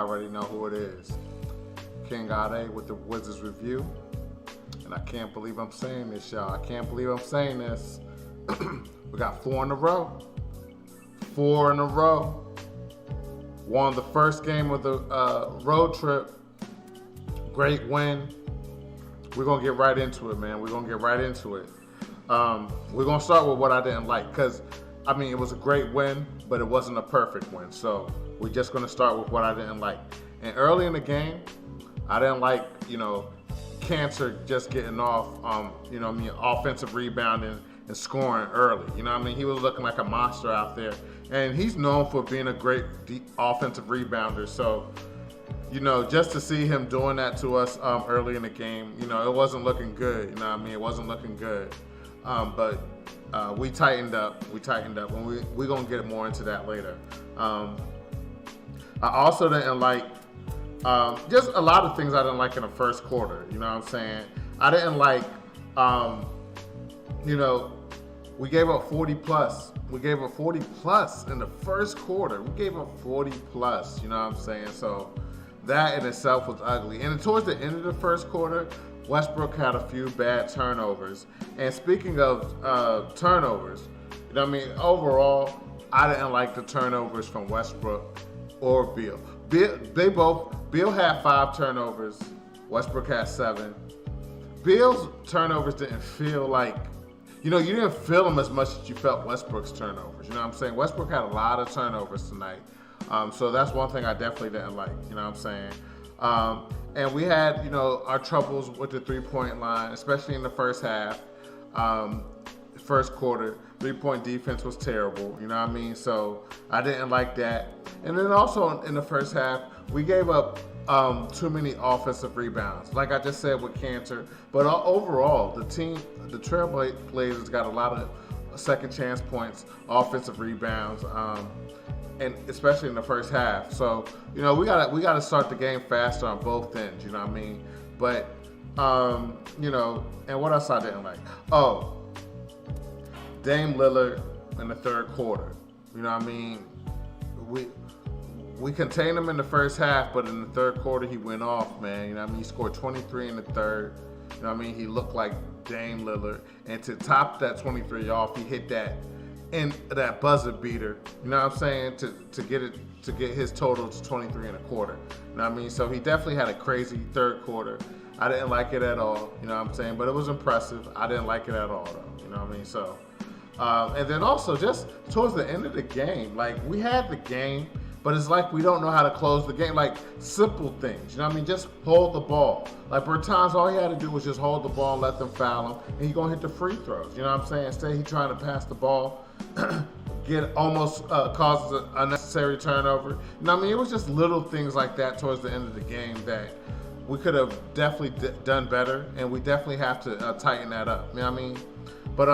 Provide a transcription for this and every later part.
I already know who it is. King Ade with the Wizards Review. And I can't believe I'm saying this, y'all. I can't believe I'm saying this. We got 4 in a row. 4 in a row. Won the first game of the road trip. Great win. We're going to get right into it, man. We're going to get right into it. We're going to start with what I didn't like. Because, it was a great win, but it wasn't a perfect win. So we're just going to start with what I didn't like. And early in the game, I didn't like, Cancer just getting off, offensive rebounding and scoring early. He was looking like a monster out there. And he's known for being a great offensive rebounder. So, just to see him doing that to us early in the game, it wasn't looking good. It wasn't looking good. But we tightened up. And we're going to get more into that later. I also didn't like just a lot of things I didn't like in the first quarter. You know what I'm saying? I didn't like, we gave up 40 plus. We gave up 40 plus in the first quarter. We gave up 40 plus, you know what I'm saying? So that in itself was ugly. And towards the end of the first quarter, Westbrook had a few bad turnovers. And speaking of turnovers, overall, I didn't like the turnovers from Westbrook or Beal. Beal had 5 turnovers. Westbrook had 7. Beal's turnovers didn't feel like, you didn't feel them as much as you felt Westbrook's turnovers. You know what I'm saying? Westbrook had a lot of turnovers tonight. So that's one thing I definitely didn't like. You know what I'm saying? And we had, our troubles with the three-point line, especially in the first half. First quarter, three-point defense was terrible. You know what I mean? So I didn't like that. And then also in the first half, we gave up too many offensive rebounds, like I just said with Cantor. But overall, the Trailblazers got a lot of second chance points, offensive rebounds, and especially in the first half. So we gotta start the game faster on both ends. You know what I mean? But and what else I didn't like? Oh, Dame Lillard in the third quarter. You know what I mean? We contained him in the first half, but in the third quarter he went off, man. You know what I mean? He scored 23 in the third. You know what I mean? He looked like Dame Lillard. And to top that 23 off, he hit that buzzer beater. You know what I'm saying? To get his total to 23 and a quarter. You know what I mean? So he definitely had a crazy third quarter. I didn't like it at all. You know what I'm saying? But it was impressive. I didn't like it at all, though. You know what I mean? So, and then also just towards the end of the game, like we had the game, but it's like we don't know how to close the game. Like simple things, you know what I mean? Just hold the ball. Like Bertans, all he had to do was just hold the ball and let them foul him, and he's gonna hit the free throws. You know what I'm saying? Instead, he's trying to pass the ball, causes an unnecessary turnover. You know what I mean? It was just little things like that towards the end of the game that we could have definitely done better, and we definitely have to tighten that up. You know what I mean? But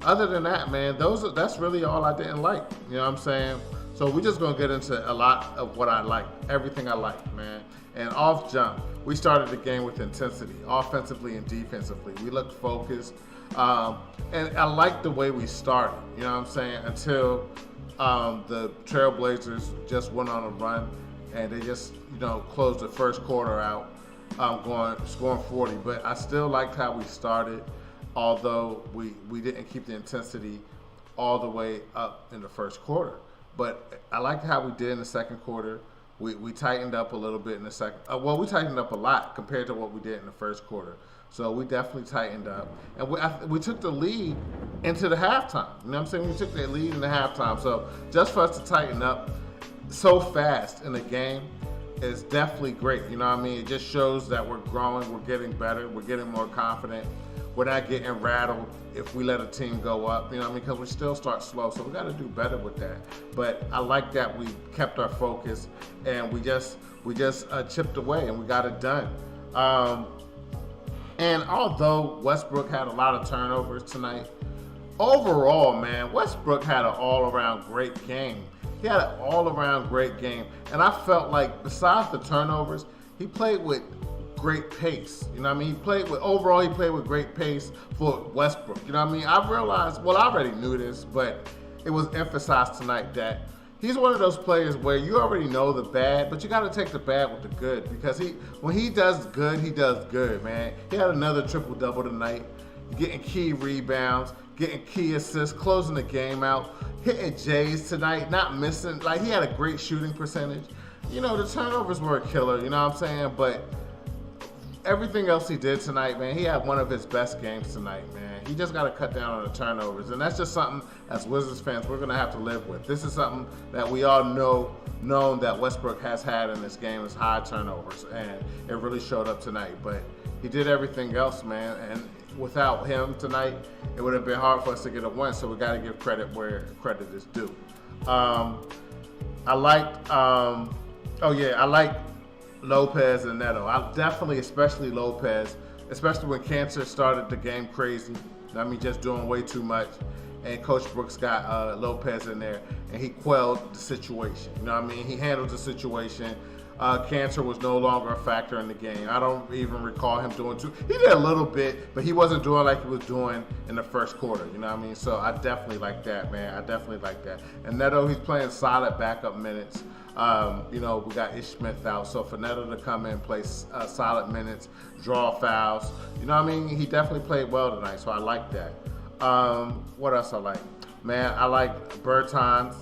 other than that, man, that's really all I didn't like. You know what I'm saying? So we're just going to get into a lot of what I like, everything I like, man. And off jump, we started the game with intensity, offensively and defensively. We looked focused. And I liked the way we started, you know what I'm saying, until the Trailblazers just went on a run and they just, closed the first quarter out, scoring 40. But I still liked how we started, although we didn't keep the intensity all the way up in the first quarter. But I liked how we did in the second quarter. We tightened up a little bit in the second. We tightened up a lot compared to what we did in the first quarter. So we definitely tightened up. And we took the lead into the halftime. You know what I'm saying? We took the lead in the halftime. So just for us to tighten up so fast in the game is definitely great. You know what I mean? It just shows that we're growing, we're getting better, we're getting more confident. We're not getting rattled if we let a team go up, you know what I mean? Because we still start slow, so we got to do better with that. But I like that we kept our focus and we just chipped away and we got it done. And although Westbrook had a lot of turnovers tonight, overall, man, Westbrook had an all-around great game. He had an all-around great game, and I felt like besides the turnovers, he played with great pace. You know what I mean? He played with great pace for Westbrook. You know what I mean? I realized, well, I already knew this, but it was emphasized tonight that he's one of those players where you already know the bad, but you got to take the bad with the good, because when he does good, he does good, man. He had another triple-double tonight, getting key rebounds, getting key assists, closing the game out, hitting Jays tonight, not missing. Like, he had a great shooting percentage. You know, the turnovers were a killer, you know what I'm saying? But everything else he did tonight, man, he had one of his best games tonight, man. He just got to cut down on the turnovers. And that's just something, as Wizards fans, we're going to have to live with. This is something that we all known that Westbrook has had in this game, is high turnovers. And it really showed up tonight. But he did everything else, man. And without him tonight, it would have been hard for us to get a win. So we got to give credit where credit is due. I liked Lopez and Neto. I definitely, especially Lopez, especially when Cancer started the game crazy. I mean, just doing way too much. And Coach Brooks got Lopez in there, and he quelled the situation. You know what I mean? He handled the situation. Cancer was no longer a factor in the game. I don't even recall him doing too. He did a little bit, but he wasn't doing like he was doing in the first quarter. You know what I mean? So I definitely like that, man. I definitely like that. And Neto, he's playing solid backup minutes. You know, we got Ish Smith out, so for Neto to come in and play solid minutes, draw fouls, you know what I mean? He definitely played well tonight, so I like that. What else I like? Man, I like Bertans.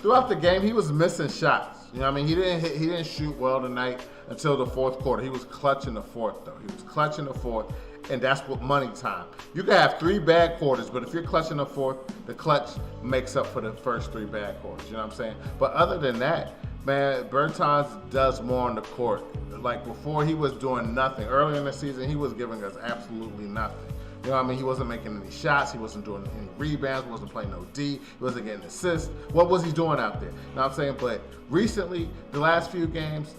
Throughout the game, he was missing shots. You know what I mean? He didn't shoot well tonight until the fourth quarter. He was clutching the fourth, though. He was clutching the fourth, and that's what money time. You can have 3 bad quarters, but if you're clutching the fourth, the clutch makes up for the first 3 bad quarters. You know what I'm saying? But other than that, man, Bertans does more on the court. Like, before, he was doing nothing. Earlier in the season, he was giving us absolutely nothing. You know what I mean? He wasn't making any shots. He wasn't doing any rebounds. He wasn't playing no D. He wasn't getting assists. What was he doing out there? You know what I'm saying? But recently, the last few games,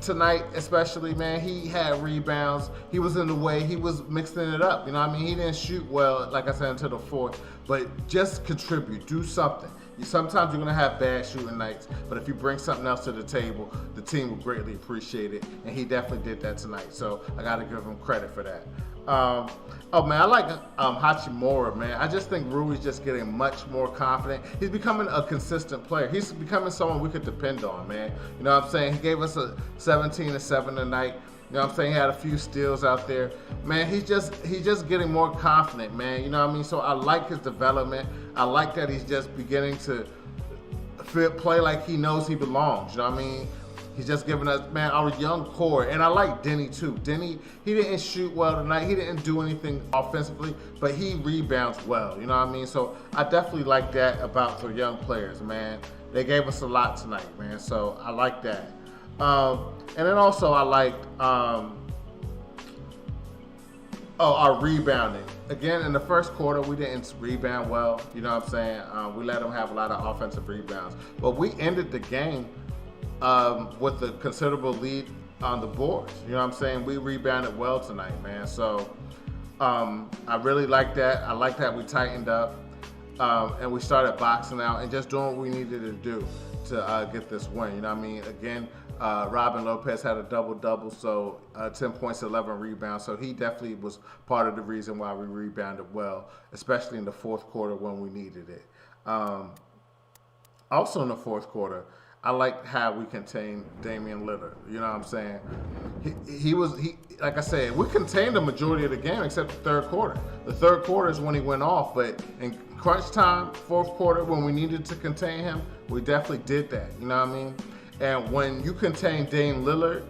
tonight especially, man, he had rebounds. He was in the way. He was mixing it up. You know what I mean? He didn't shoot well, like I said, until the fourth. But just contribute. Do something. Sometimes you're going to have bad shooting nights, but if you bring something else to the table, the team will greatly appreciate it, and he definitely did that tonight, so I got to give him credit for that. Oh, man, I like Hachimura, man. I just think Rui's just getting much more confident. He's becoming a consistent player. He's becoming someone we could depend on, man. You know what I'm saying? He gave us a 17-7 tonight. You know what I'm saying? He had a few steals out there. Man, he's just getting more confident, man. You know what I mean? So I like his development. I like that he's just beginning to play like he knows he belongs. You know what I mean? He's just giving us, man, our young core. And I like Denny, too. Denny, he didn't shoot well tonight. He didn't do anything offensively, but he rebounds well. You know what I mean? So I definitely like that about the young players, man. They gave us a lot tonight, man. So I like that. And then also I liked our rebounding. Again, in the first quarter, we didn't rebound well. You know what I'm saying? We let them have a lot of offensive rebounds. But we ended the game with a considerable lead on the boards. You know what I'm saying? We rebounded well tonight, man. So I really like that. I like that we tightened up and we started boxing out and just doing what we needed to do to get this win. You know what I mean? Again, Robin Lopez had a double-double, so 10 points, 11 rebounds. So he definitely was part of the reason why we rebounded well, especially in the fourth quarter when we needed it. Also in the fourth quarter, I like how we contained Damian Lillard. You know what I'm saying? He like I said, we contained the majority of the game except the third quarter. The third quarter is when he went off, but in crunch time, fourth quarter, when we needed to contain him, we definitely did that. You know what I mean? And when you contain Dame Lillard,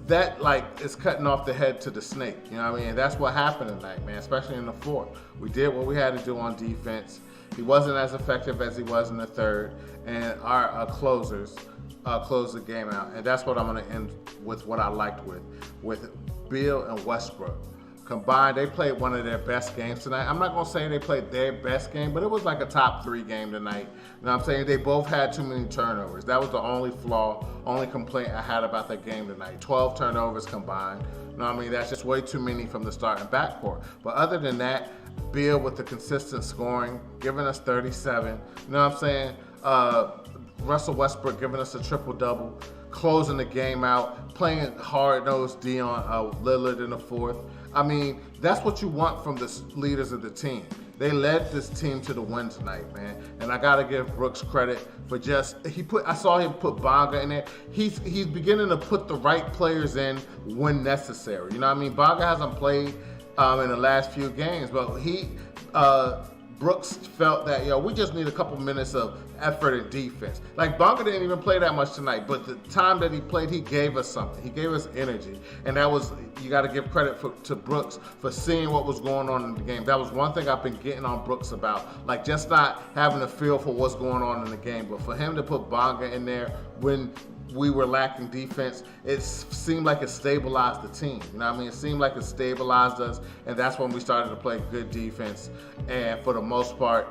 that is cutting off the head to the snake. You know what I mean? And that's what happened tonight, man, especially in the fourth. We did what we had to do on defense. He wasn't as effective as he was in the third, and our closers closed the game out. And that's what I'm going to end with, what I liked with Beal and Westbrook. Combined, they played one of their best games tonight. I'm not going to say they played their best game, but it was like a top 3 game tonight. You know what I'm saying? They both had too many turnovers. That was the only flaw, only complaint I had about that game tonight. 12 turnovers combined. You know what I mean? That's just way too many from the starting backcourt. But other than that, Beal with the consistent scoring, giving us 37. You know what I'm saying? Russell Westbrook giving us a triple-double, closing the game out, playing hard-nosed D on Lillard in the fourth. I mean, that's what you want from the leaders of the team. They led this team to the win tonight, man. And I gotta give Brooks credit for I saw him put Bonga in there. He's beginning to put the right players in when necessary. You know what I mean? Bonga hasn't played in the last few games, but Brooks felt that, we just need a couple minutes of effort and defense. Like, Bonga didn't even play that much tonight, but the time that he played, he gave us something. He gave us energy. And you got to give credit to Brooks for seeing what was going on in the game. That was one thing I've been getting on Brooks about. Like, just not having a feel for what's going on in the game, but for him to put Bonga in there when we were lacking defense, it seemed like it stabilized the team. You know what I mean? It seemed like it stabilized us, and that's when we started to play good defense. And for the most part,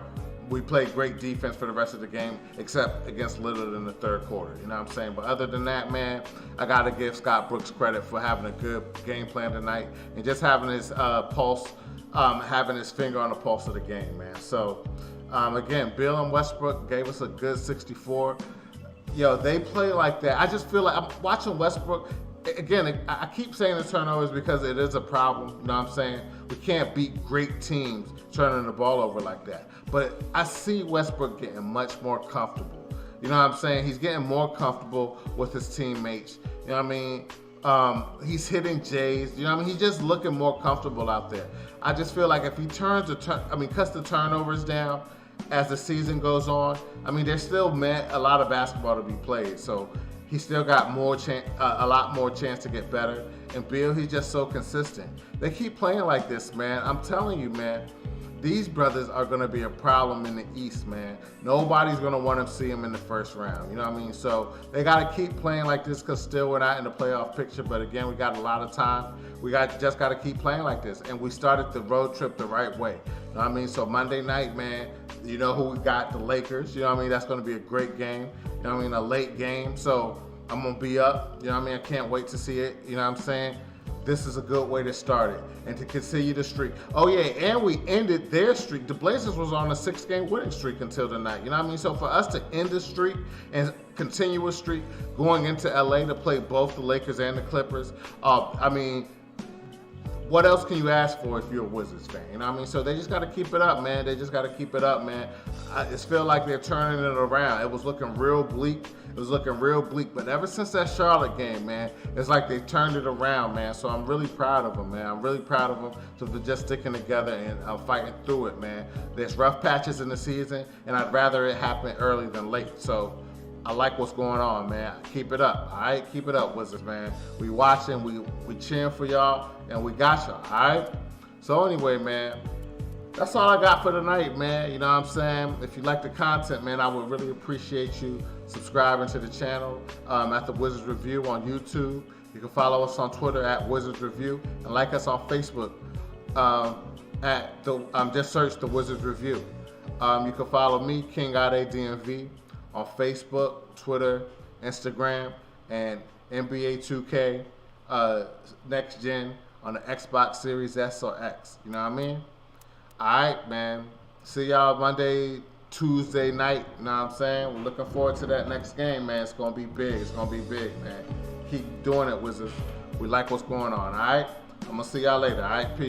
we played great defense for the rest of the game, except against Lillard in the third quarter. You know what I'm saying? But other than that, man, I got to give Scott Brooks credit for having a good game plan tonight and just having his pulse, having his finger on the pulse of the game, man. So, again, Bill and Westbrook gave us a good 64. They play like that. I just feel like I'm watching Westbrook. Again, I keep saying the turnovers because it is a problem. You know what I'm saying? We can't beat great teams turning the ball over like that. But I see Westbrook getting much more comfortable. You know what I'm saying? He's getting more comfortable with his teammates. You know what I mean? He's hitting Jays. You know what I mean? He's just looking more comfortable out there. I just feel like if he cuts the turnovers down as the season goes on, I mean, there's still a lot of basketball to be played. So he still got a lot more chance to get better. And Bill, he's just so consistent. They keep playing like this, man. I'm telling you, man, these brothers are going to be a problem in the East, man. Nobody's going to want to see them in the first round. You know what I mean? So they got to keep playing like this because still we're not in the playoff picture. But again, we got a lot of time. We just got to keep playing like this. And we started the road trip the right way. You know what I mean? So Monday night, man, you know who we got? The Lakers. You know what I mean? That's going to be a great game. You know what I mean? A late game. So I'm going to be up. You know what I mean? I can't wait to see it. You know what I'm saying? This is a good way to start it and to continue the streak. Oh, yeah, and we ended their streak. The Blazers was on a 6-game winning streak until tonight. You know what I mean? So for us to end the streak and continue a streak going into LA to play both the Lakers and the Clippers, I mean, what else can you ask for if you're a Wizards fan? You know what I mean? So they just got to keep it up, man. They just got to keep it up, man. I just feel like they're turning it around. It was looking real bleak. But ever since that Charlotte game, man, it's like they turned it around, man. So I'm really proud of them, man. I'm really proud of them for just sticking together and fighting through it, man. There's rough patches in the season, and I'd rather it happen early than late. So I like what's going on, man. Keep it up, all right? Keep it up, Wizards, man. We watching, we cheering for y'all, and we got y'all, all right? So anyway, man, that's all I got for tonight, man. You know what I'm saying? If you like the content, man, I would really appreciate you subscribing to the channel at The Wizards Review on YouTube. You can follow us on Twitter at Wizards Review and like us on Facebook just search The Wizards Review. You can follow me, King Ade DMV, on Facebook, Twitter, Instagram, and NBA 2K Next Gen on the Xbox Series S or X. You know what I mean? All right, man. See y'all Monday, Tuesday night. You know what I'm saying? We're looking forward to that next game, man. It's going to be big. It's going to be big, man. Keep doing it, Wizards. We like what's going on, all right? I'm going to see y'all later, all right? Peace.